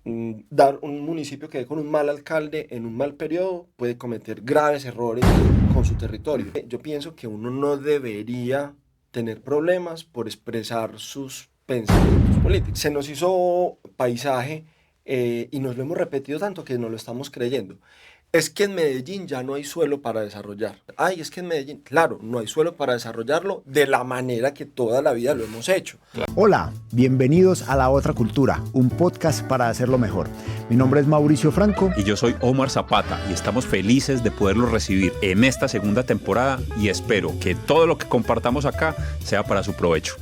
dar un municipio que con un mal alcalde en un mal periodo puede cometer graves errores con su territorio. Yo pienso que uno no debería tener problemas por expresar sus pensamientos políticos. Se nos hizo paisaje y nos lo hemos repetido tanto que no lo estamos creyendo. Es que en Medellín ya no hay suelo para desarrollar. Ay, es que en Medellín, claro, no hay suelo para desarrollarlo de la manera que toda la vida lo hemos hecho. Hola, bienvenidos a La Otra Cultura, un podcast para hacerlo mejor. Mi nombre es Mauricio Franco. Y yo soy Omar Zapata y estamos felices de poderlos recibir en esta segunda temporada y espero que todo lo que compartamos acá sea para su provecho.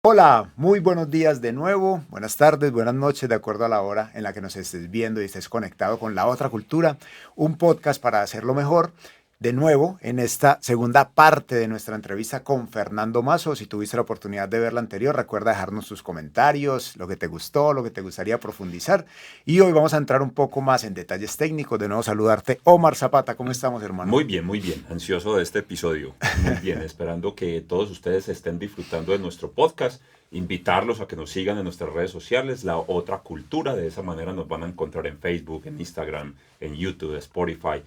Hola, muy buenos días de nuevo, buenas tardes, buenas noches, de acuerdo a la hora en la que nos estés viendo y estés conectado con La Otra Cultura, un podcast para hacerlo mejor. De nuevo, en esta segunda parte de nuestra entrevista con Fernando Mazo. Si tuviste la oportunidad de ver la anterior, recuerda dejarnos tus comentarios, lo que te gustó, lo que te gustaría profundizar. Y hoy vamos a entrar un poco más en detalles técnicos. De nuevo, saludarte. Omar Zapata, ¿cómo estamos, hermano? Muy bien, ansioso de este episodio. Muy bien, esperando que todos ustedes estén disfrutando de nuestro podcast. Invitarlos a que nos sigan en nuestras redes sociales, La Otra Cultura. De esa manera nos van a encontrar en Facebook, en Instagram, en YouTube, Spotify,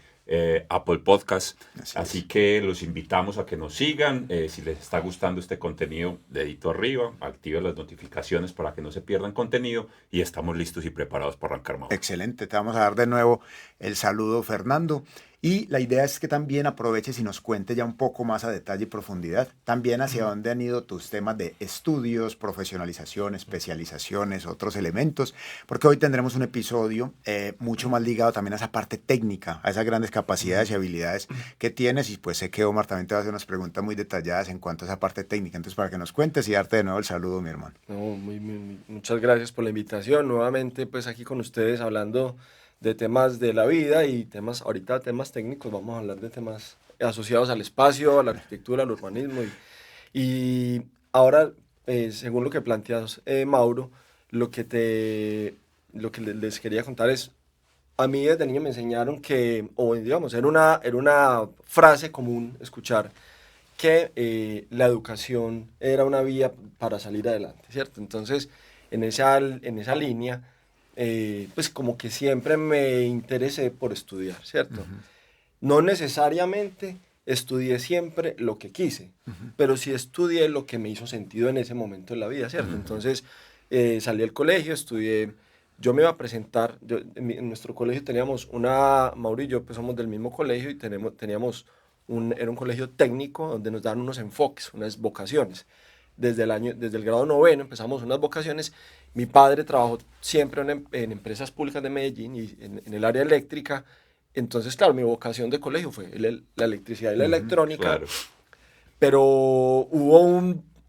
Apple Podcast. Así que los invitamos a que nos sigan. Si les está gustando este contenido, dedito arriba, activen las notificaciones para que no se pierdan contenido y estamos listos y preparados para arrancar más. Excelente, te vamos a dar de nuevo el saludo, Fernando. Y la idea es que también aproveches y nos cuentes ya un poco más a detalle y profundidad, también hacia dónde han ido tus temas de estudios, profesionalización, especializaciones, otros elementos, porque hoy tendremos un episodio mucho más ligado también a esa parte técnica, a esas grandes capacidades y habilidades que tienes, y pues sé que Omar también te va a hacer unas preguntas muy detalladas en cuanto a esa parte técnica. Entonces, para que nos cuentes y darte de nuevo el saludo, mi hermano. No, muchas gracias por la invitación. Nuevamente, pues aquí con ustedes hablando de temas de la vida y ahorita temas técnicos. Vamos a hablar de temas asociados al espacio, a la arquitectura, al urbanismo. Y ahora, según lo que planteas, Mauro, lo que les quería contar es, a mí desde niño me enseñaron que, o digamos, era una frase común escuchar que la educación era una vía para salir adelante, ¿cierto? Entonces, en esa línea, pues como que siempre me interesé por estudiar, ¿cierto? No necesariamente estudié siempre lo que quise, pero sí estudié lo que me hizo sentido en ese momento de la vida, ¿cierto? Entonces, salí del colegio, estudié, yo me iba a presentar, en nuestro colegio teníamos Mauro y yo pues somos del mismo colegio y teníamos era un colegio técnico donde nos dan unos enfoques, unas vocaciones. Desde el grado noveno empezamos unas vocaciones. Mi padre trabajó siempre en empresas públicas de Medellín y en el área eléctrica. Entonces, claro, mi vocación de colegio fue la electricidad y la electrónica. Claro. Pero hubo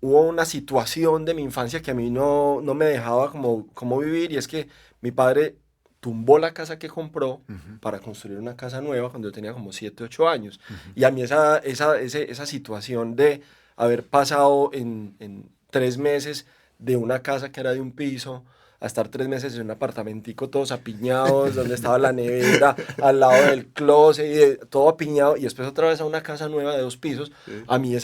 una situación de mi infancia que a mí no me dejaba como vivir, y es que mi padre tumbó la casa que compró para construir una casa nueva cuando yo tenía como 7, 8 años. Y a mí esa situación de haber pasado en 3 meses de una casa que era de un piso a estar 3 meses en un apartamentico todos apiñados, donde estaba la nevera, al lado del closet, todo apiñado, y después otra vez a una casa nueva de 2 pisos, sí. A mí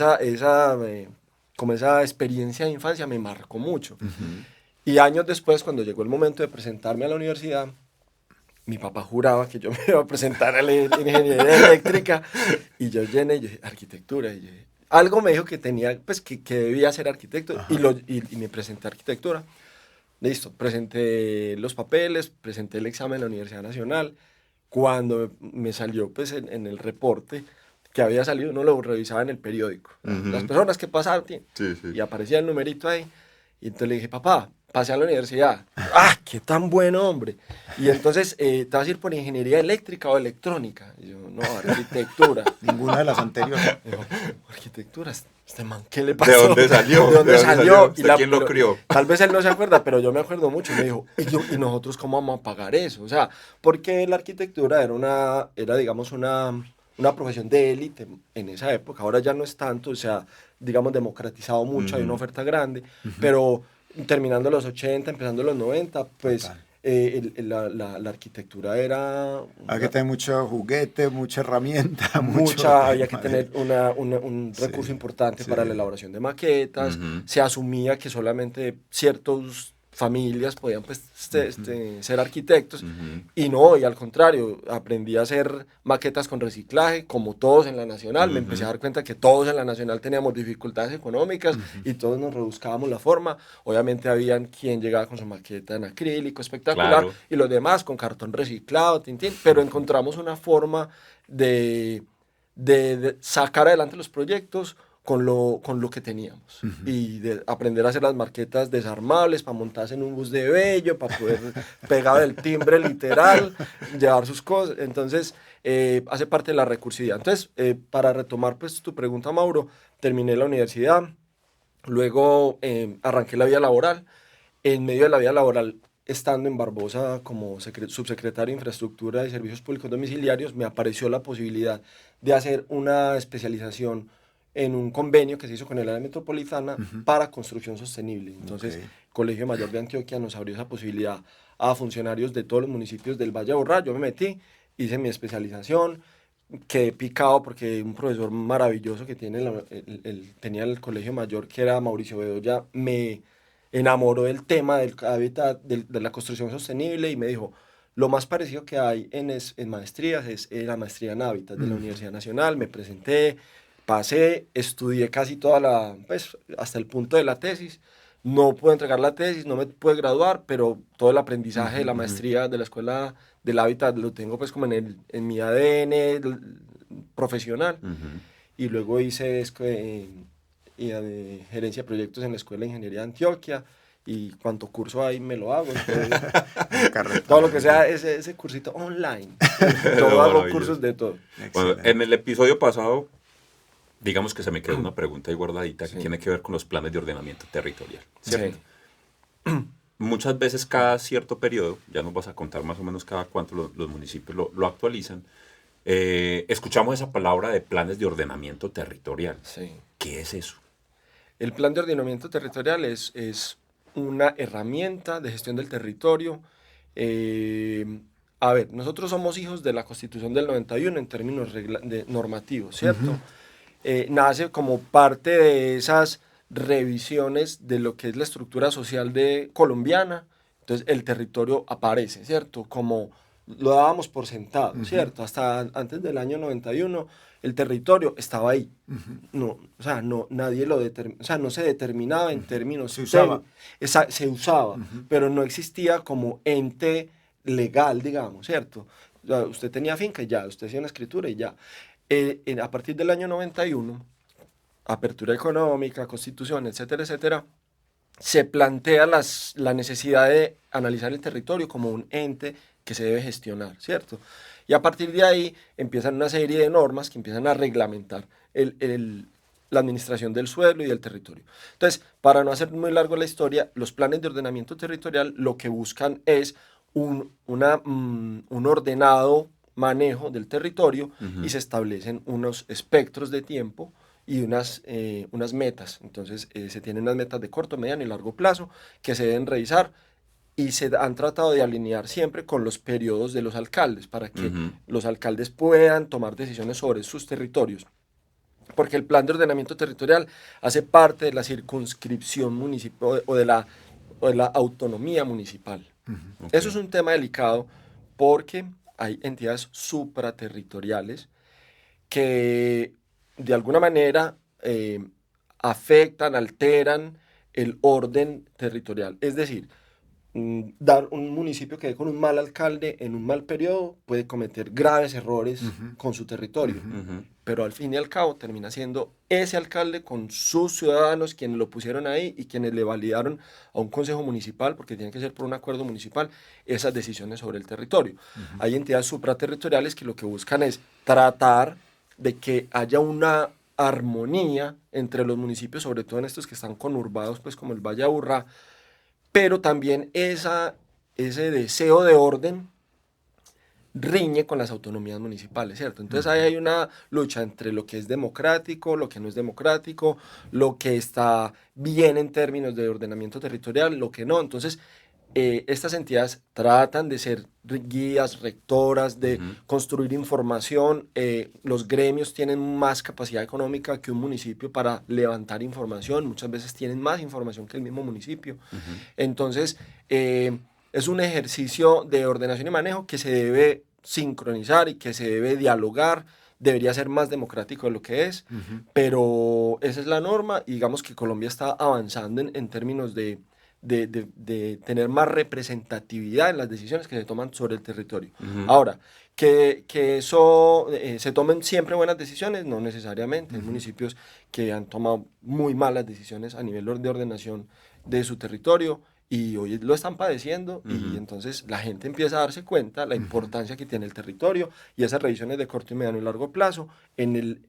como esa experiencia de infancia me marcó mucho. Y años después, cuando llegó el momento de presentarme a la universidad, mi papá juraba que yo me iba a presentar a la ingeniería eléctrica, y yo llené, y dije, arquitectura, y algo me dijo que tenía, pues que debía ser arquitecto, y me presenté a arquitectura. Listo, presenté los papeles, presenté el examen en la Universidad Nacional. Cuando me salió pues en el reporte que había salido, uno lo revisaba en el periódico. Las personas que pasaron, y aparecía el numerito ahí. Y entonces le dije, papá, pasé a la universidad. ¡Ah, qué tan bueno, hombre! Y entonces, ¿te vas a ir por ingeniería eléctrica o electrónica? Y yo, no, arquitectura. Ninguna de las anteriores. Digo, arquitectura, este man, ¿qué le pasó? ¿De dónde salió? ¿De dónde salió? ¿Quién lo crió? Tal vez él no se acuerda, pero yo me acuerdo mucho. Me dijo, ¿y nosotros cómo vamos a pagar eso? O sea, porque la arquitectura era digamos, una profesión de élite en esa época. Ahora ya no es tanto, o sea, digamos, democratizado mucho, hay una oferta grande, pero terminando los 80, empezando los 90, pues la arquitectura era... Hay que tener mucho juguete, mucha herramienta, había que tener un recurso importante para la elaboración de maquetas. Se asumía que solamente ciertos familias podían pues, ser arquitectos, y no, y al contrario, aprendí a hacer maquetas con reciclaje, como todos en la Nacional. Me empecé a dar cuenta que todos en la Nacional teníamos dificultades económicas y todos nos rebuscábamos la forma. Obviamente habían quien llegaba con su maqueta en acrílico espectacular, claro, y los demás con cartón reciclado, pero encontramos una forma de sacar adelante los proyectos con lo que teníamos, y de aprender a hacer las maquetas desarmables para montarse en un bus de vello, para poder pegar el timbre literal, llevar sus cosas. Entonces, hace parte de la recursividad. Entonces, para retomar pues tu pregunta, Mauro, terminé la universidad, luego arranqué la vida laboral. En medio de la vida laboral, estando en Barbosa como subsecretario de Infraestructura y Servicios Públicos Domiciliarios, me apareció la posibilidad de hacer una especialización en un convenio que se hizo con el área metropolitana para construcción sostenible. Entonces, el Colegio Mayor de Antioquia nos abrió esa posibilidad a funcionarios de todos los municipios del Valle de Aburrá. Yo me metí, hice mi especialización, quedé picado porque un profesor maravilloso que tenía el Colegio Mayor, que era Mauricio Bedoya, me enamoró del tema del hábitat, de la construcción sostenible, y me dijo: lo más parecido que hay en maestrías es la maestría en hábitat de la Universidad Nacional. Me presenté, pasé, estudié casi pues hasta el punto de la tesis. No pude entregar la tesis, no me pude graduar, pero todo el aprendizaje de la maestría de la Escuela del Hábitat lo tengo pues como en mi ADN profesional. Y luego hice gerencia de proyectos en la Escuela de Ingeniería de Antioquia, y cuanto curso hay me lo hago. Entonces, todo lo que sea ese cursito online. Yo hago cursos de todo. Bueno, en el episodio pasado, digamos que se me quedó una pregunta ahí guardadita que tiene que ver con los planes de ordenamiento territorial, ¿cierto? Sí. Muchas veces cada cierto periodo, ya nos vas a contar más o menos cada cuánto los municipios lo actualizan, escuchamos esa palabra de planes de ordenamiento territorial. Sí. ¿Qué es eso? El plan de ordenamiento territorial es una herramienta de gestión del territorio. A ver, nosotros somos hijos de la Constitución del 91 en términos normativos, ¿cierto? Nace como parte de esas revisiones de lo que es la estructura social colombiana. Entonces el territorio aparece, ¿cierto? Como lo dábamos por sentado, ¿cierto? Hasta antes del año 91 el territorio estaba ahí. No, o sea, nadie no se determinaba en términos... Se usaba. Se usaba, pero no existía como ente legal, digamos, ¿cierto? O sea, usted tenía finca y ya, usted hacía una escritura y ya. A partir del año 91, apertura económica, constitución, etcétera, etcétera, se plantea la necesidad de analizar el territorio como un ente que se debe gestionar, ¿cierto? Y a partir de ahí empiezan una serie de normas que empiezan a reglamentar la administración del suelo y del territorio. Entonces, para no hacer muy largo la historia, los planes de ordenamiento territorial lo que buscan es un ordenado manejo del territorio, y se establecen unos espectros de tiempo y unas metas. Entonces, se tienen unas metas de corto, mediano y largo plazo que se deben revisar, y se han tratado de alinear siempre con los periodos de los alcaldes para que los alcaldes puedan tomar decisiones sobre sus territorios. Porque el plan de ordenamiento territorial hace parte de la circunscripción municipal o de la autonomía municipal. Okay. Eso es un tema delicado porque hay entidades supraterritoriales que de alguna manera afectan, alteran el orden territorial. Es decir, dar un municipio que dé con un mal alcalde en un mal periodo puede cometer graves errores con su territorio, pero al fin y al cabo termina siendo ese alcalde con sus ciudadanos quienes lo pusieron ahí y quienes le validaron a un consejo municipal, porque tiene que ser por un acuerdo municipal, esas decisiones sobre el territorio. Hay entidades supraterritoriales que lo que buscan es tratar de que haya una armonía entre los municipios, sobre todo en estos que están conurbados, pues como el Valle de Aburrá, pero también ese deseo de orden riñe con las autonomías municipales, ¿cierto? Entonces ahí hay una lucha entre lo que es democrático, lo que no es democrático, lo que está bien en términos de ordenamiento territorial, lo que no. Entonces estas entidades tratan de ser guías, rectoras, de construir información. Los gremios tienen más capacidad económica que un municipio para levantar información. Muchas veces tienen más información que el mismo municipio. Entonces, es un ejercicio de ordenación y manejo que se debe sincronizar y que se debe dialogar. Debería ser más democrático de lo que es, pero esa es la norma y digamos que Colombia está avanzando en términos de tener más representatividad en las decisiones que se toman sobre el territorio. Ahora, que eso se tomen siempre buenas decisiones, no necesariamente. Hay municipios que han tomado muy malas decisiones a nivel de ordenación de su territorio y hoy lo están padeciendo y entonces la gente empieza a darse cuenta la importancia que tiene el territorio y esas revisiones de corto y mediano y largo plazo en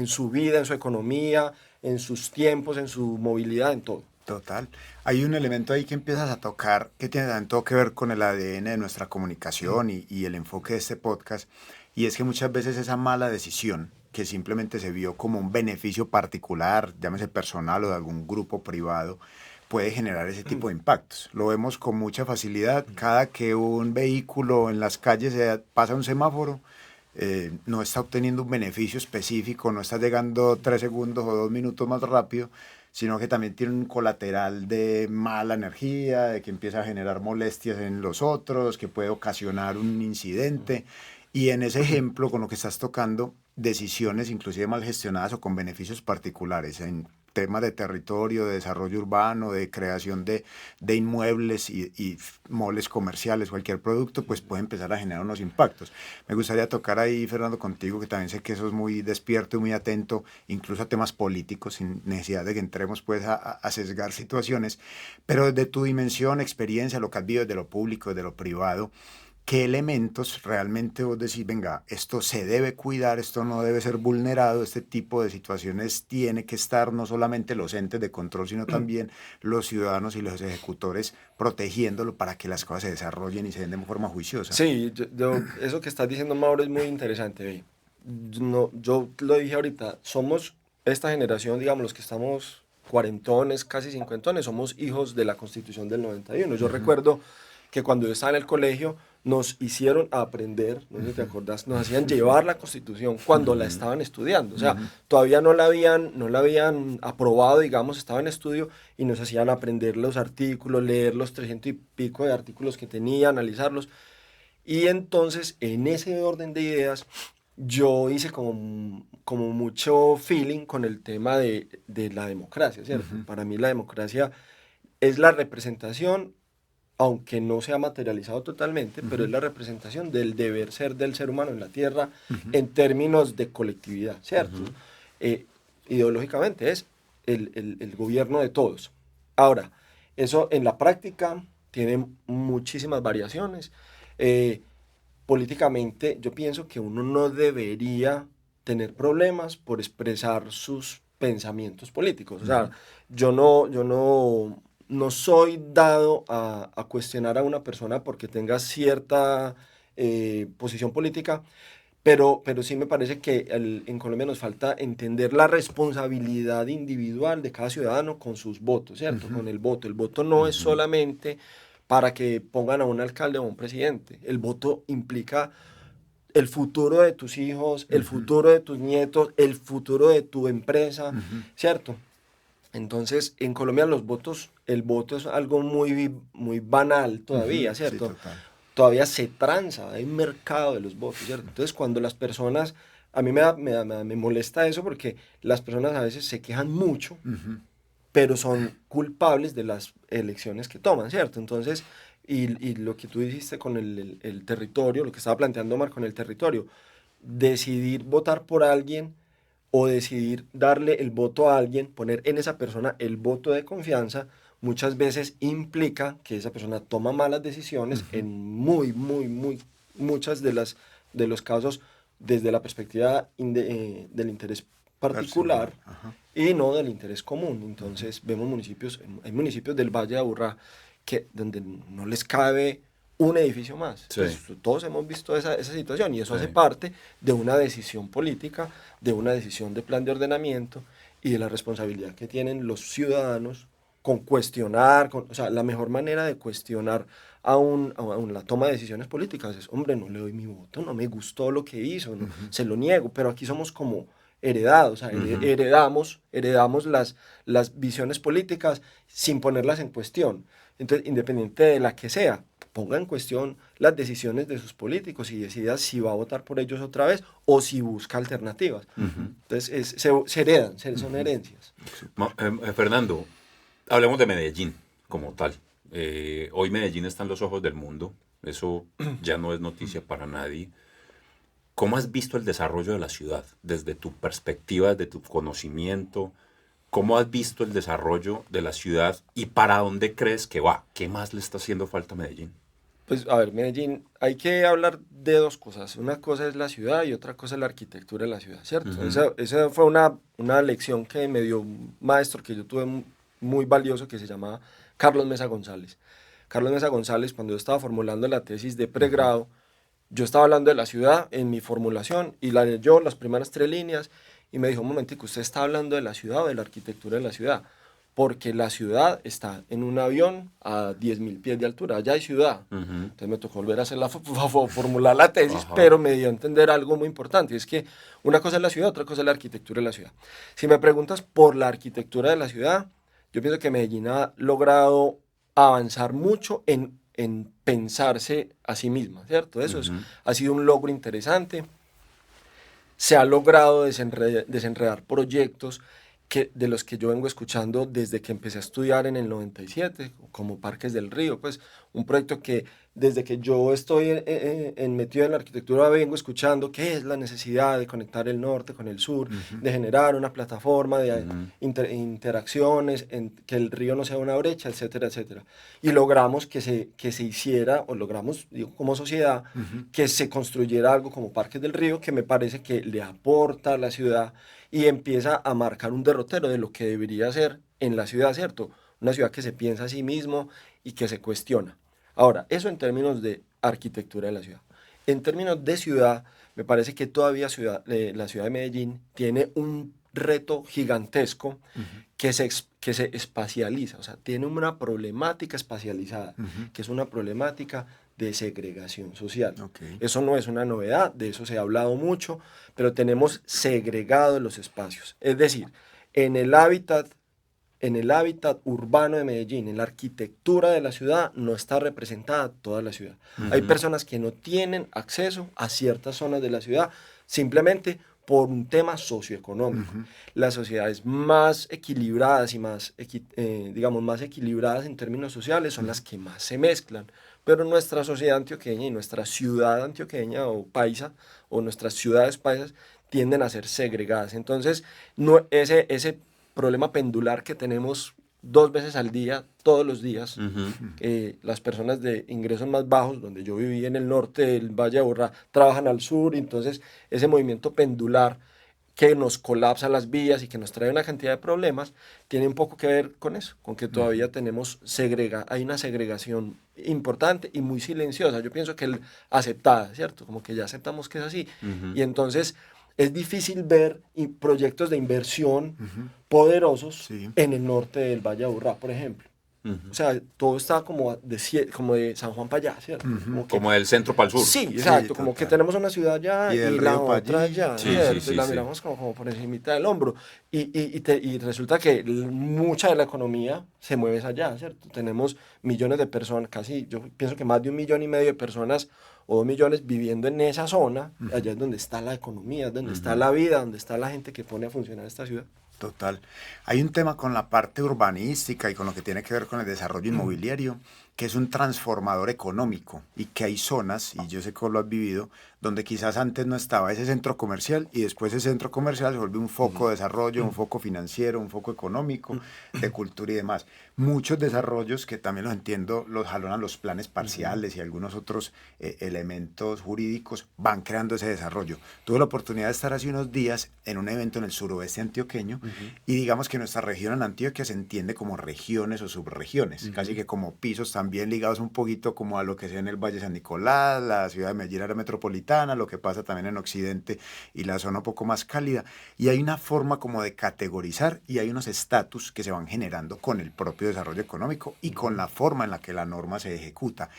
su vida, en su economía, en sus tiempos, en su movilidad, en todo. Total. Hay un elemento ahí que empiezas a tocar que tiene tanto que ver con el ADN de nuestra comunicación y el enfoque de este podcast, y es que muchas veces esa mala decisión que simplemente se vio como un beneficio particular, llámese personal o de algún grupo privado, puede generar ese tipo de impactos. Lo vemos con mucha facilidad. Cada que un vehículo en las calles pasa un semáforo, no está obteniendo un beneficio específico, no está llegando 3 segundos o 2 minutos más rápido, sino que también tiene un colateral de mala energía, de que empieza a generar molestias en los otros, que puede ocasionar un incidente. Y en ese ejemplo, con lo que estás tocando, decisiones inclusive mal gestionadas o con beneficios particulares en temas de territorio, de desarrollo urbano, de creación de inmuebles y moles comerciales, cualquier producto, pues puede empezar a generar unos impactos. Me gustaría tocar ahí, Fernando, contigo, que también sé que eso es muy despierto y muy atento, incluso a temas políticos, sin necesidad de que entremos pues a sesgar situaciones, pero desde tu dimensión, experiencia, lo que has vivido desde lo público, desde lo privado, ¿qué elementos realmente vos decís, venga, esto se debe cuidar, esto no debe ser vulnerado, este tipo de situaciones tiene que estar no solamente los entes de control, sino también los ciudadanos y los ejecutores protegiéndolo para que las cosas se desarrollen y se den de forma juiciosa? Sí, eso que estás diciendo, Mauro, es muy interesante. Ve. No, yo lo dije ahorita, somos esta generación, digamos, los que estamos cuarentones, casi cincuentones, somos hijos de la Constitución del 91. Yo recuerdo que cuando yo estaba en el colegio nos hicieron aprender, no sé si te acordás, nos hacían llevar la Constitución cuando la estaban estudiando. O sea, todavía no la habían aprobado, digamos, estaba en estudio y nos hacían aprender los artículos, leer los 300 y pico de artículos que tenía, analizarlos. Y entonces, en ese orden de ideas, yo hice como mucho feeling con el tema de la democracia, ¿cierto? Para mí la democracia es la representación, aunque no se ha materializado totalmente, pero es la representación del deber ser del ser humano en la tierra en términos de colectividad, ¿cierto? Ideológicamente es el gobierno de todos. Ahora, eso en la práctica tiene muchísimas variaciones. Políticamente, yo pienso que uno no debería tener problemas por expresar sus pensamientos políticos. O sea, no soy dado a cuestionar a una persona porque tenga cierta posición política, pero sí me parece que en Colombia nos falta entender la responsabilidad individual de cada ciudadano con sus votos, ¿cierto? Con el voto. El voto no es solamente para que pongan a un alcalde o a un presidente. El voto implica el futuro de tus hijos, el futuro de tus nietos, el futuro de tu empresa, ¿cierto? Entonces, en Colombia el voto es algo muy banal todavía, ¿cierto? Sí, total. Todavía se tranza, hay un mercado de los votos, ¿cierto? Entonces, cuando las personas, a mí me molesta eso porque las personas a veces se quejan mucho, pero son culpables de las elecciones que toman, ¿cierto? Entonces, y lo que tú dijiste con el territorio, lo que estaba planteando Omar con el territorio, decidir votar por alguien o decidir darle el voto a alguien, poner en esa persona el voto de confianza, muchas veces implica que esa persona toma malas decisiones en muchas de los casos desde la perspectiva del interés particular y no del interés común. Entonces vemos hay municipios del Valle de Aburrá donde no les cabe un edificio más. Sí. Entonces, todos hemos visto esa situación y eso hace parte de una decisión política, de una decisión de plan de ordenamiento y de la responsabilidad que tienen los ciudadanos con cuestionar, o sea, la mejor manera de cuestionar a la toma de decisiones políticas es, hombre, no le doy mi voto, no me gustó lo que hizo, no, se lo niego, pero aquí somos como heredados, o sea, heredamos las visiones políticas sin ponerlas en cuestión. Entonces, independiente de la que sea, ponga en cuestión las decisiones de sus políticos y decida si va a votar por ellos otra vez o si busca alternativas. Entonces, se heredan, son herencias. Fernando, hablemos de Medellín como tal. Hoy Medellín está en los ojos del mundo, eso ya no es noticia para nadie. ¿Cómo has visto el desarrollo de la ciudad desde tu perspectiva, desde tu conocimiento? ¿Cómo has visto el desarrollo de la ciudad y para dónde crees que va? ¿Qué más le está haciendo falta a Medellín? Pues a ver, Medellín, hay que hablar de dos cosas. Una cosa es la ciudad y otra cosa es la arquitectura de la ciudad, ¿cierto? Esa fue una lección que me dio un maestro que yo tuve muy valioso que se llamaba Carlos Mesa González. Carlos Mesa González, cuando yo estaba formulando la tesis de pregrado, yo estaba hablando de la ciudad en mi formulación y la leyó las primeras 3 líneas y me dijo, un momentico, ¿usted está hablando de la ciudad o de la arquitectura de la ciudad? Porque la ciudad está en un avión a 10.000 pies de altura, allá hay ciudad. Entonces me tocó volver a hacer formular la tesis, pero me dio a entender algo muy importante, es que una cosa es la ciudad, otra cosa es la arquitectura de la ciudad. Si me preguntas por la arquitectura de la ciudad, yo pienso que Medellín ha logrado avanzar mucho en pensarse a sí misma, ¿cierto? Eso ha sido un logro interesante. Se ha logrado desenredar proyectos de los que yo vengo escuchando desde que empecé a estudiar en el 97, como Parques del Río, pues un proyecto que desde que yo estoy metido en la arquitectura vengo escuchando qué es la necesidad de conectar el norte con el sur, de generar una plataforma de interacciones, que el río no sea una brecha, etcétera, etcétera. Y logramos que se hiciera, o logramos, digo, como sociedad, que se construyera algo como Parques del Río, que me parece que le aporta a la ciudad y empieza a marcar un derrotero de lo que debería ser en la ciudad, ¿cierto? Una ciudad que se piensa a sí mismo y que se cuestiona. Ahora, eso en términos de arquitectura de la ciudad. En términos de ciudad, me parece que todavía la ciudad de Medellín tiene un reto gigantesco que se espacializa, o sea, tiene una problemática espacializada, que es una problemática de segregación social. Eso no es una novedad, de eso se ha hablado mucho, pero tenemos segregados los espacios. Es decir, en el hábitat urbano de Medellín, en la arquitectura de la ciudad, no está representada toda la ciudad. Hay personas que no tienen acceso a ciertas zonas de la ciudad simplemente por un tema socioeconómico. Las sociedades más equilibradas y más equilibradas en términos sociales son las que más se mezclan. Pero nuestra sociedad antioqueña y nuestra ciudad antioqueña o paisa, o nuestras ciudades paisas, tienden a ser segregadas. Entonces, ese problema pendular que tenemos 2 veces al día, todos los días, las personas de ingresos más bajos, donde yo viví en el norte del Valle de Aburrá, trabajan al sur, y entonces ese movimiento pendular que nos colapsa las vías y que nos trae una cantidad de problemas, tiene un poco que ver con eso, con que todavía hay una segregación importante y muy silenciosa, yo pienso que aceptada, ¿cierto? Como que ya aceptamos que es así, y entonces es difícil ver proyectos de inversión poderosos en el norte del Valle de Aburrá, por ejemplo. O sea, todo está como de San Juan para allá, ¿cierto? Como del centro para el sur. Sí, exacto, como que tenemos una ciudad allá y la otra allá, y la miramos como por encimita del hombro. Y resulta que mucha de la economía se mueve allá, ¿cierto? Tenemos millones de personas, yo pienso que más de 1,5 millones de personas o 2 millones viviendo en esa zona. Allá es donde está la economía, es donde está la vida, donde está la gente que pone a funcionar esta ciudad. Total. Hay un tema con la parte urbanística y con lo que tiene que ver con el desarrollo inmobiliario, que es un transformador económico, y que hay zonas, y yo sé que lo has vivido, donde quizás antes no estaba ese centro comercial, y después ese centro comercial se vuelve un foco de desarrollo, un foco financiero, un foco económico, de cultura y demás. Muchos desarrollos que también los entiendo, los jalonan los planes parciales y algunos otros elementos jurídicos, van creando ese desarrollo. Tuve la oportunidad de estar hace unos días en un evento en el suroeste antioqueño, y digamos que nuestra región en Antioquia se entiende como regiones o subregiones, casi que como pisos también también ligados un poquito como a lo que sea en el Valle San Nicolás, la ciudad de Medellín, área metropolitana, lo que pasa también en Occidente y la zona un poco más cálida. Y hay una forma como de categorizar y hay unos estatus que se van generando con el propio desarrollo económico y con la forma en la que la norma se ejecuta.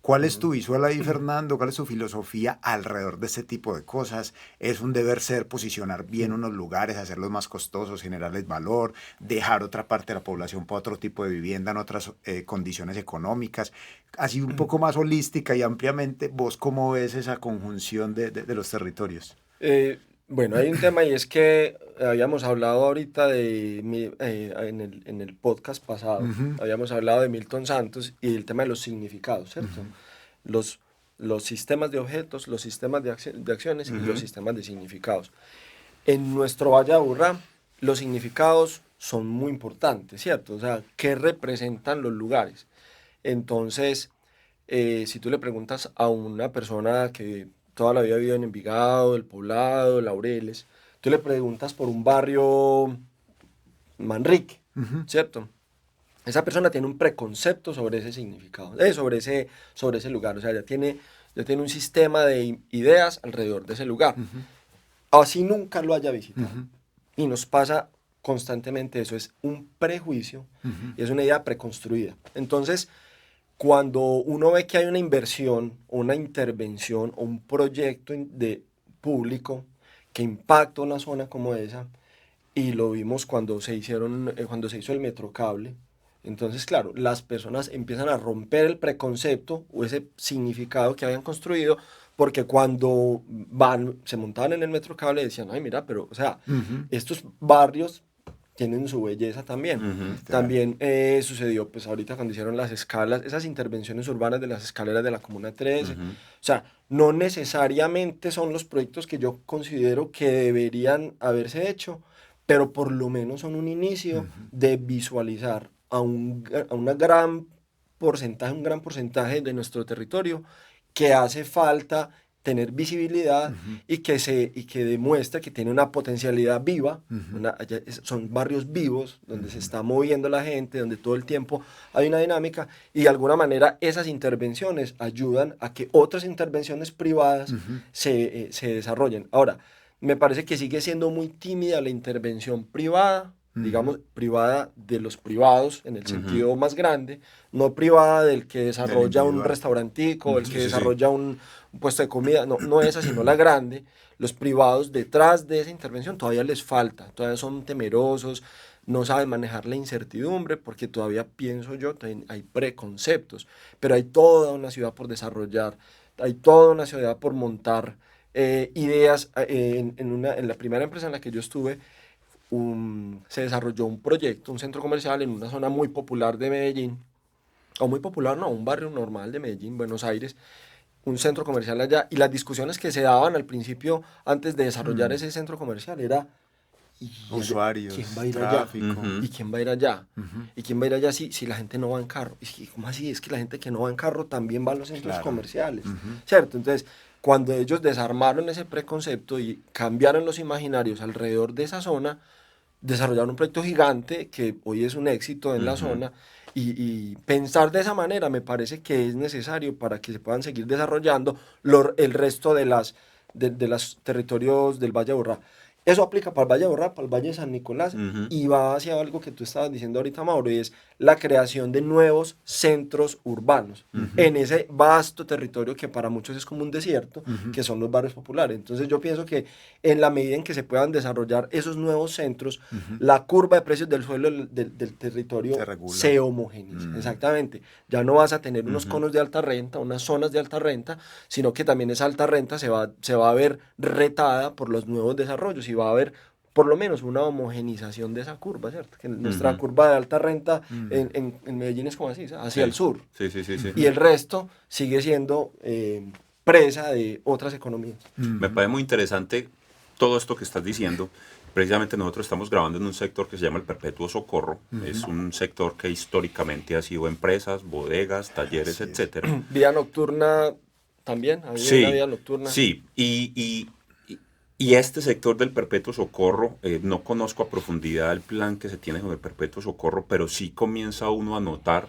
¿Cuál es tu visual ahí, Fernando? ¿Cuál es tu filosofía alrededor de este tipo de cosas? ¿Es un deber ser posicionar bien unos lugares, hacerlos más costosos, generarles valor, dejar otra parte de la población para otro tipo de vivienda en otras condiciones económicas? Así un poco más holística y ampliamente, ¿vos cómo ves esa conjunción de los territorios? Bueno, hay un tema y es que habíamos hablado ahorita en el podcast pasado, habíamos hablado de Milton Santos y del tema de los significados, ¿cierto? Los, los sistemas de objetos, los sistemas de acciones y los sistemas de significados. En nuestro Valle de Aburrá, los significados son muy importantes, ¿cierto? O sea, ¿qué representan los lugares? Entonces, si tú le preguntas a una persona que toda la vida ha vivido en Envigado, El Poblado, Laureles, tú le preguntas por un barrio Manrique, ¿cierto? Esa persona tiene un preconcepto sobre ese significado, sobre ese lugar, o sea, ya tiene un sistema de ideas alrededor de ese lugar. Así nunca lo haya visitado. Y nos pasa constantemente eso, es un prejuicio y es una idea preconstruida. Entonces, cuando uno ve que hay una inversión, una intervención o un proyecto público que impacta una zona como esa, y lo vimos cuando se hizo el Metrocable, entonces, claro, las personas empiezan a romper el preconcepto o ese significado que habían construido, porque cuando se montaban en el Metrocable decían, ay, mira, pero, o sea, estos barrios tienen su belleza también. También sucedió, pues ahorita cuando hicieron las escalas, esas intervenciones urbanas de las escaleras de la Comuna 13, o sea, no necesariamente son los proyectos que yo considero que deberían haberse hecho, pero por lo menos son un inicio de visualizar a un gran porcentaje de nuestro territorio que hace falta tener visibilidad y que demuestra que tiene una potencialidad viva. Son barrios vivos donde se está moviendo la gente, donde todo el tiempo hay una dinámica y de alguna manera esas intervenciones ayudan a que otras intervenciones privadas se desarrollen. Ahora, me parece que sigue siendo muy tímida la intervención privada, digamos, privada de los privados en el sentido más grande, no privada del que desarrolla un restaurantico, el que desarrolla un puesto de comida, no esa, sino la grande. Los privados detrás de esa intervención todavía les falta, todavía son temerosos, no saben manejar la incertidumbre, porque todavía pienso yo, hay preconceptos, pero hay toda una ciudad por desarrollar, hay toda una ciudad por montar ideas. En la primera empresa en la que yo estuve, se desarrolló un proyecto, un centro comercial en una zona muy popular de Medellín, o muy popular no, un barrio normal de Medellín, Buenos Aires, un centro comercial allá, y las discusiones que se daban al principio antes de desarrollar ese centro comercial era usuarios, ¿quién va a ir tráfico. allá? ¿Y quién va a ir allá? ¿Y quién va a ir allá si la gente no va en carro? ¿Y cómo así? Es que la gente que no va en carro también va a los centros comerciales, ¿cierto? Entonces, cuando ellos desarmaron ese preconcepto y cambiaron los imaginarios alrededor de esa zona, desarrollaron un proyecto gigante que hoy es un éxito en la zona, y pensar de esa manera me parece que es necesario para que se puedan seguir desarrollando el resto de los territorios del Valle de Aburrá. Eso aplica para el Valle de Aburrá, para el Valle de San Nicolás, y va hacia algo que tú estabas diciendo ahorita, Mauro, y es la creación de nuevos centros urbanos en ese vasto territorio que para muchos es como un desierto, que son los barrios populares. Entonces yo pienso que en la medida en que se puedan desarrollar esos nuevos centros, la curva de precios del suelo del territorio se homogeniza. Exactamente. Ya no vas a tener unos conos de alta renta, unas zonas de alta renta, sino que también esa alta renta se va a ver retada por los nuevos desarrollos y va a haber por lo menos una homogenización de esa curva, ¿cierto? Que nuestra curva de alta renta en Medellín es como así, hacia el sur. Sí. Y el resto sigue siendo presa de otras economías. Me parece muy interesante todo esto que estás diciendo. Precisamente nosotros estamos grabando en un sector que se llama el Perpetuo Socorro. Es un sector que históricamente ha sido empresas, bodegas, talleres, etcétera. Vida nocturna también, había una vida nocturna. Sí, y este sector del Perpetuo Socorro, no conozco a profundidad el plan que se tiene con el Perpetuo Socorro, pero sí comienza uno a notar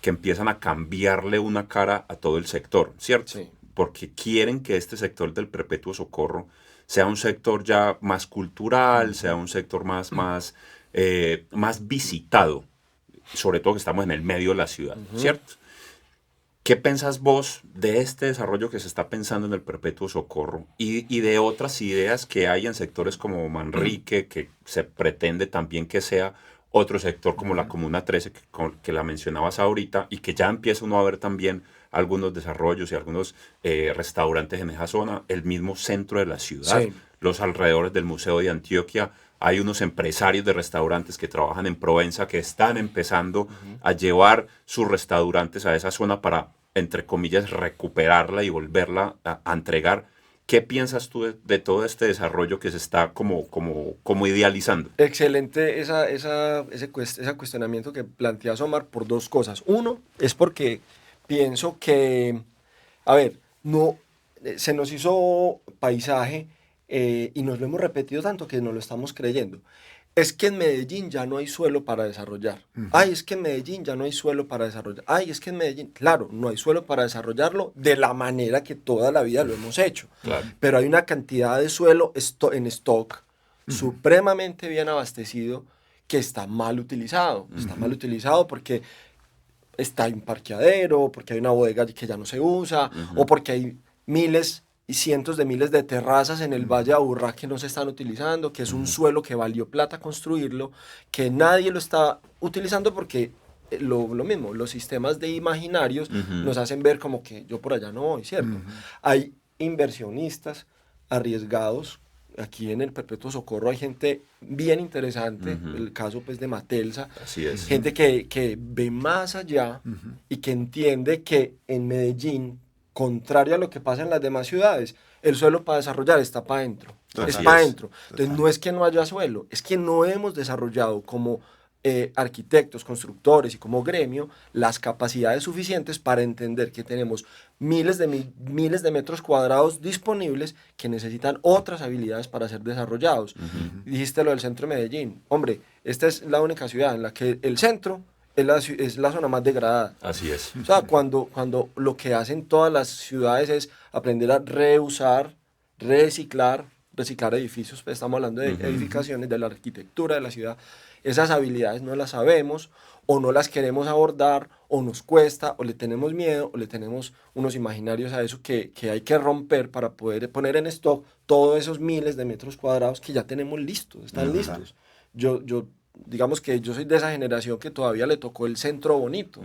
que empiezan a cambiarle una cara a todo el sector, ¿cierto? Sí. Porque quieren que este sector del perpetuo socorro sea un sector ya más cultural, sea un sector más visitado, sobre todo que estamos en el medio de la ciudad, ¿cierto? ¿Qué pensás vos de este desarrollo que se está pensando en el perpetuo socorro y de otras ideas que hay en sectores como Manrique, que se pretende también que sea otro sector como la Comuna 13, que la mencionabas ahorita, y que ya empieza uno a ver también algunos desarrollos y algunos restaurantes en esa zona, el mismo centro de la ciudad, Sí. los alrededores del Museo de Antioquia? Hay unos empresarios de restaurantes que trabajan en Provenza que están empezando a llevar sus restaurantes a esa zona para, entre comillas, recuperarla y volverla a entregar. ¿Qué piensas tú de todo este desarrollo que se está como idealizando? Excelente ese cuestionamiento que planteas, Omar, por dos cosas. Uno, es porque pienso que, a ver, no, se nos hizo paisaje y nos lo hemos repetido tanto que nos lo estamos creyendo. Es que en Medellín ya no hay suelo para desarrollar. Ay, es que en Medellín ya no hay suelo para desarrollar. Ay, es que en Medellín, claro, no hay suelo para desarrollarlo de la manera que toda la vida lo hemos hecho. Claro. Pero hay una cantidad de suelo en stock supremamente bien abastecido que está mal utilizado. Está mal utilizado porque está en parqueadero, porque hay una bodega que ya no se usa, o porque hay miles y cientos de miles de terrazas en el Valle de Aburrá que no se están utilizando, que es un suelo que valió plata construirlo, que nadie lo está utilizando porque lo mismo, los sistemas de imaginarios nos hacen ver como que yo por allá no voy, ¿cierto? Hay inversionistas arriesgados. Aquí en el Perpetuo Socorro hay gente bien interesante, el caso pues de Matelsa, Así es. gente que ve más allá y que entiende que en Medellín, contrario a lo que pasa en las demás ciudades, el suelo para desarrollar está para adentro, es Así para es. adentro. Entonces no es que no haya suelo, es que no hemos desarrollado como arquitectos, constructores y como gremio las capacidades suficientes para entender que tenemos miles de metros cuadrados disponibles que necesitan otras habilidades para ser desarrollados. Dijiste lo del centro de Medellín. Hombre, esta es la única ciudad en la que el centro es la zona más degradada. Así es. O sea, cuando lo que hacen todas las ciudades es aprender a reusar, reciclar edificios, pues estamos hablando de edificaciones, de la arquitectura de la ciudad, esas habilidades no las sabemos o no las queremos abordar o nos cuesta o le tenemos miedo o le tenemos unos imaginarios a eso que hay que romper para poder poner en stock todos esos miles de metros cuadrados que ya tenemos listos, están listos. Yo digamos que yo soy de esa generación que todavía le tocó el centro bonito,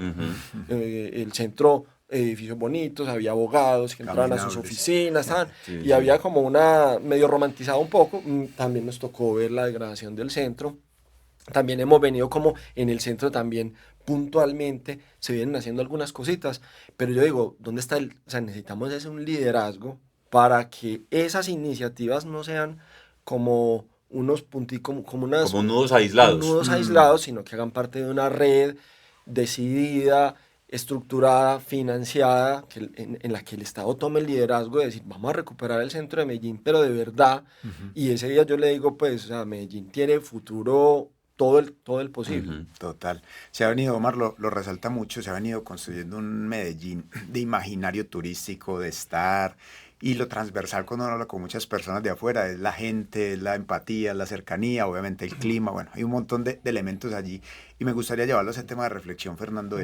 el centro, edificios bonitos, había abogados que entraban a sus oficinas, y había como una, medio romantizado un poco, también nos tocó ver la degradación del centro, también hemos venido como en el centro también puntualmente, se vienen haciendo algunas cositas, pero yo digo, ¿dónde está o sea, necesitamos ese un liderazgo para que esas iniciativas no sean como unos punticos, como nudos aislados. nudos aislados, sino que hagan parte de una red decidida, estructurada, financiada, en la que el Estado tome el liderazgo de decir, vamos a recuperar el centro de Medellín, pero de verdad, y ese día yo le digo, pues, o sea, Medellín tiene futuro todo el posible. Total. Se ha venido, Omar lo resalta mucho, se ha venido construyendo un Medellín de imaginario turístico, de estar, y lo transversal cuando uno habla con muchas personas de afuera, es la gente, es la empatía, es la cercanía, obviamente el clima, bueno, hay un montón de elementos allí, y me gustaría llevarlo a ese tema de reflexión, Fernando,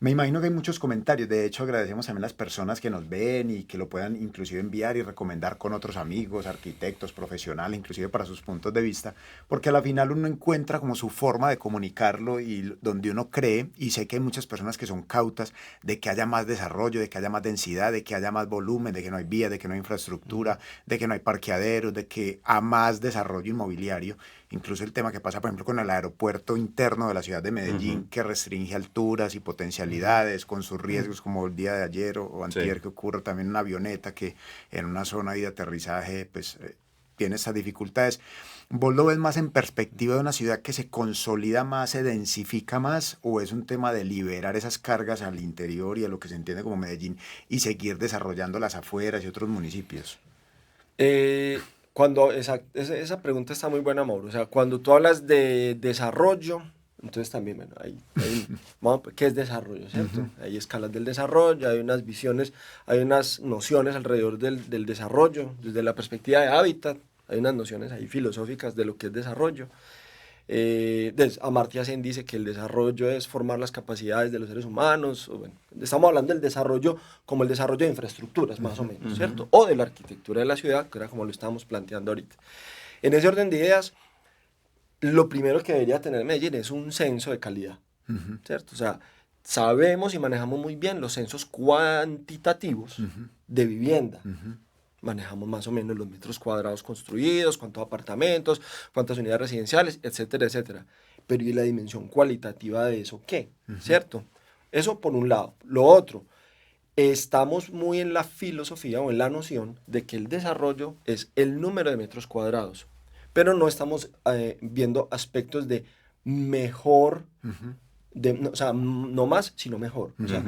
me imagino que hay muchos comentarios, de hecho agradecemos también a las personas que nos ven y que lo puedan inclusive enviar y recomendar con otros amigos, arquitectos, profesionales, inclusive para sus puntos de vista, porque a la final uno encuentra como su forma de comunicarlo y donde uno cree, y sé que hay muchas personas que son cautas de que haya más desarrollo, de que haya más densidad, de que haya más volumen, de que no hay vías, de que no hay infraestructura, de que no hay parqueaderos, de que haya más desarrollo inmobiliario. Incluso el tema que pasa, por ejemplo, con el aeropuerto interno de la ciudad de Medellín, que restringe alturas y potencialidades con sus riesgos, como el día de ayer o antier, que ocurre también una avioneta que en una zona de aterrizaje pues tiene esas dificultades. ¿Vos lo ves más en perspectiva de una ciudad que se consolida más, se densifica más, o es un tema de liberar esas cargas al interior y a lo que se entiende como Medellín y seguir desarrollando las afueras y otros municipios? Esa pregunta está muy buena, Mauro. O sea, cuando tú hablas de desarrollo, Entonces también, bueno, ¿qué es desarrollo, cierto? Hay escalas del desarrollo, hay unas visiones, hay unas nociones alrededor del desarrollo, desde la perspectiva de hábitat, hay unas nociones ahí filosóficas de lo que es desarrollo. Amartya Sen dice que el desarrollo es formar las capacidades de los seres humanos. Bueno, estamos hablando del desarrollo como el desarrollo de infraestructuras, más o menos, ¿cierto? O de la arquitectura de la ciudad, que era como lo estábamos planteando ahorita. En ese orden de ideas, lo primero que debería tener Medellín es un censo de calidad, ¿cierto? O sea, sabemos y manejamos muy bien los censos cuantitativos de vivienda. Manejamos más o menos los metros cuadrados construidos, cuántos apartamentos, cuántas unidades residenciales, etcétera, etcétera. Pero ¿y la dimensión cualitativa de eso qué? ¿Cierto? Eso por un lado. Lo otro, estamos muy en la filosofía o en la noción de que el desarrollo es el número de metros cuadrados, pero no estamos viendo aspectos de mejor, o sea, no más, sino mejor. O sea,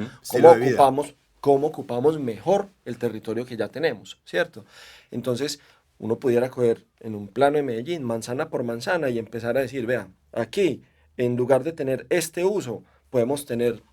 cómo ocupamos mejor el territorio que ya tenemos, ¿cierto? Entonces, uno pudiera coger en un plano de Medellín, manzana por manzana, y empezar a decir, vean, aquí, en lugar de tener este uso, podemos tener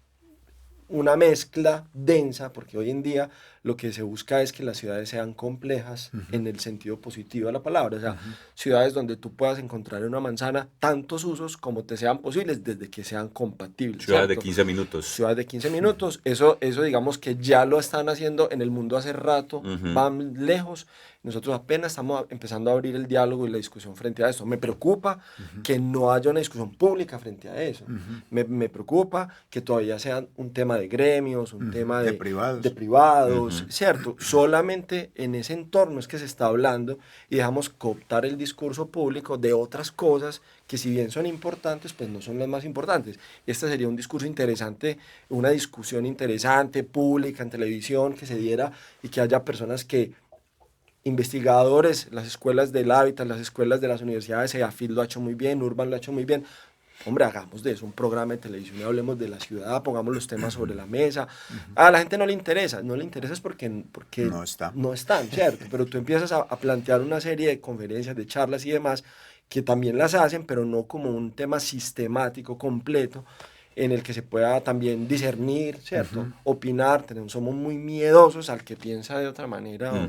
una mezcla densa, porque hoy en día lo que se busca es que las ciudades sean complejas en el sentido positivo de la palabra, o sea, ciudades donde tú puedas encontrar en una manzana tantos usos como te sean posibles, desde que sean compatibles. Ciudades de 15 minutos. Ciudades de 15 minutos, eso digamos que ya lo están haciendo en el mundo hace rato, van lejos, nosotros apenas estamos empezando a abrir el diálogo y la discusión frente a eso. Me preocupa que no haya una discusión pública frente a eso. Me preocupa que todavía sea un tema de gremios, un tema de privados, ¿cierto? Solamente en ese entorno es que se está hablando y dejamos cooptar el discurso público de otras cosas que si bien son importantes, pues no son las más importantes. Este sería un discurso interesante, una discusión interesante, pública, en televisión, que se diera y que haya personas investigadores, las escuelas del hábitat, las escuelas de las universidades, EAFIT lo ha hecho muy bien, Urban lo ha hecho muy bien. Hombre, hagamos de eso un programa de televisión y hablemos de la ciudad, pongamos los temas sobre la mesa. A la gente no le interesa es porque no están, ¿cierto? Pero tú empiezas a plantear una serie de conferencias, de charlas y demás, que también las hacen, pero no como un tema sistemático, completo, en el que se pueda también discernir, ¿cierto? Opinar, somos muy miedosos al que piensa de otra manera.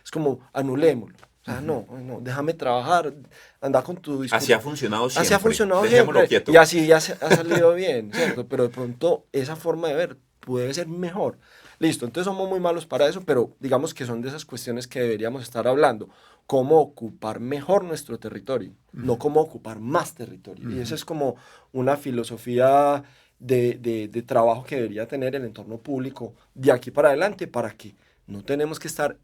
Es como, anulémoslo. O sea, no, déjame trabajar, anda con tu discurso. Así ha funcionado siempre. Así ha funcionado Dejémoslo siempre. quieto. Y así ya ha salido bien, ¿cierto? Pero de pronto esa forma de ver puede ser mejor. Listo, entonces somos muy malos para eso, pero digamos que son de esas cuestiones que deberíamos estar hablando. Cómo ocupar mejor nuestro territorio, no cómo ocupar más territorio. Y esa es como una filosofía de trabajo que debería tener el entorno público de aquí para adelante, para que no tenemos que estar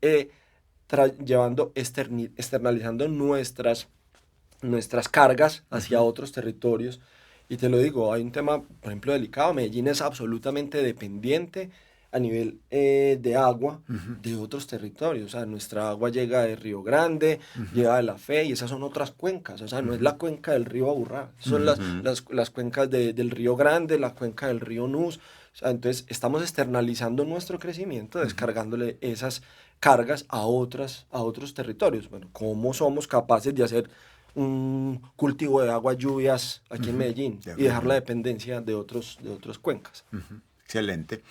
externalizando nuestras cargas hacia otros territorios. Y te lo digo, hay un tema, por ejemplo, delicado. Medellín es absolutamente dependiente a nivel de agua de otros territorios. O sea, nuestra agua llega de Río Grande, llega de la Fe, y esas son otras cuencas. O sea, no es la cuenca del río Aburrá, son las cuencas del Río Grande, la cuenca del río Nus. O sea, entonces estamos externalizando nuestro crecimiento, descargándole esas cargas a otros territorios. Bueno, ¿cómo somos capaces de hacer un cultivo de agua, lluvias aquí en Medellín y dejar la dependencia de otras cuencas? Excelente.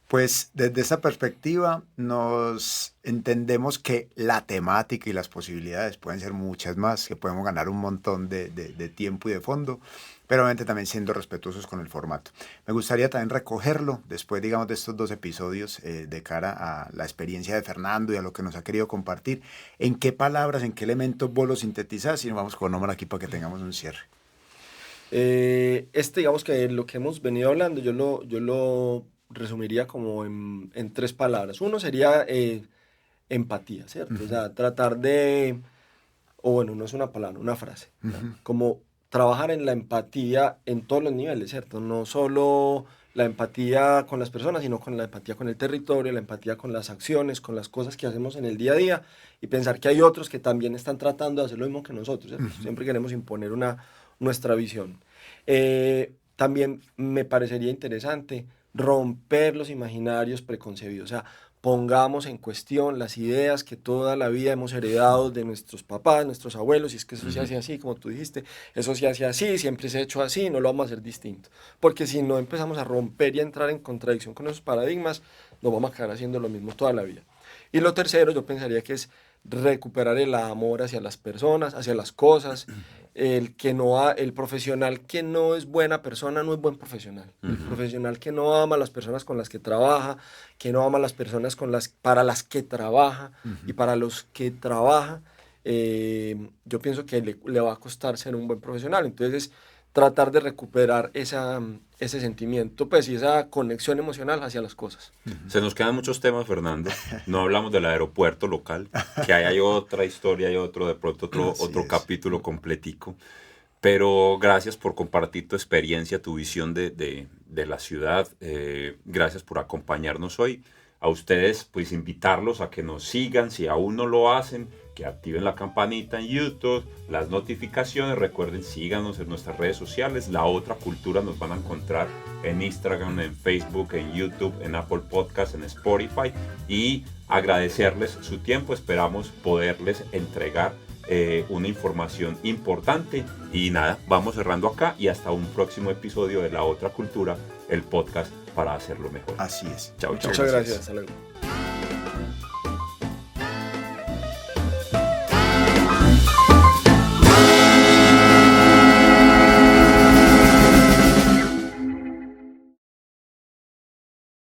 Pues desde esa perspectiva nos entendemos que la temática y las posibilidades pueden ser muchas más, que podemos ganar un montón de tiempo y de fondo, pero obviamente también siendo respetuosos con el formato. Me gustaría también recogerlo después, digamos, de estos 2 episodios de cara a la experiencia de Fernando y a lo que nos ha querido compartir. ¿En qué palabras, en qué elementos vos lo sintetizás? Y nos vamos con Omar aquí para que tengamos un cierre. Digamos que lo que hemos venido hablando, yo lo resumiría como en 3 palabras. Uno sería empatía, ¿cierto? O sea, tratar bueno, no es una palabra, una frase, como trabajar en la empatía en todos los niveles, ¿cierto? No solo la empatía con las personas, sino con la empatía con el territorio, la empatía con las acciones, con las cosas que hacemos en el día a día, y pensar que hay otros que también están tratando de hacer lo mismo que nosotros, ¿cierto? Siempre queremos imponer nuestra visión. También me parecería interesante romper los imaginarios preconcebidos, o sea, pongamos en cuestión las ideas que toda la vida hemos heredado de nuestros papás, nuestros abuelos, y es que eso se hace así, como tú dijiste, eso se hace así, siempre se ha hecho así, no lo vamos a hacer distinto. Porque si no empezamos a romper y a entrar en contradicción con esos paradigmas, nos vamos a quedar haciendo lo mismo toda la vida. Y lo tercero, yo pensaría que es recuperar el amor hacia las personas, hacia las cosas. El profesional que no es buena persona no es buen profesional. El profesional que no ama a las personas con las que trabaja, que no ama a las personas para las que trabaja y para los que trabaja, yo pienso que le va a costar ser un buen profesional. Entonces, tratar de recuperar ese sentimiento, pues, y esa conexión emocional hacia las cosas. Se nos quedan muchos temas, Fernando. No hablamos del aeropuerto local, que ahí hay otra historia, hay otro capítulo completico. Pero gracias por compartir tu experiencia, tu visión de la ciudad. Gracias por acompañarnos hoy. A ustedes, pues, invitarlos a que nos sigan, si aún no lo hacen, que activen la campanita en YouTube, las notificaciones. Recuerden, síganos en nuestras redes sociales. La Otra Cultura nos van a encontrar en Instagram, en Facebook, en YouTube, en Apple Podcasts, en Spotify. Y agradecerles su tiempo. Esperamos poderles entregar una información importante. Y nada, vamos cerrando acá y hasta un próximo episodio de La Otra Cultura, el podcast para hacerlo mejor. Así es. Chao, chao. Muchas gracias. Hasta luego.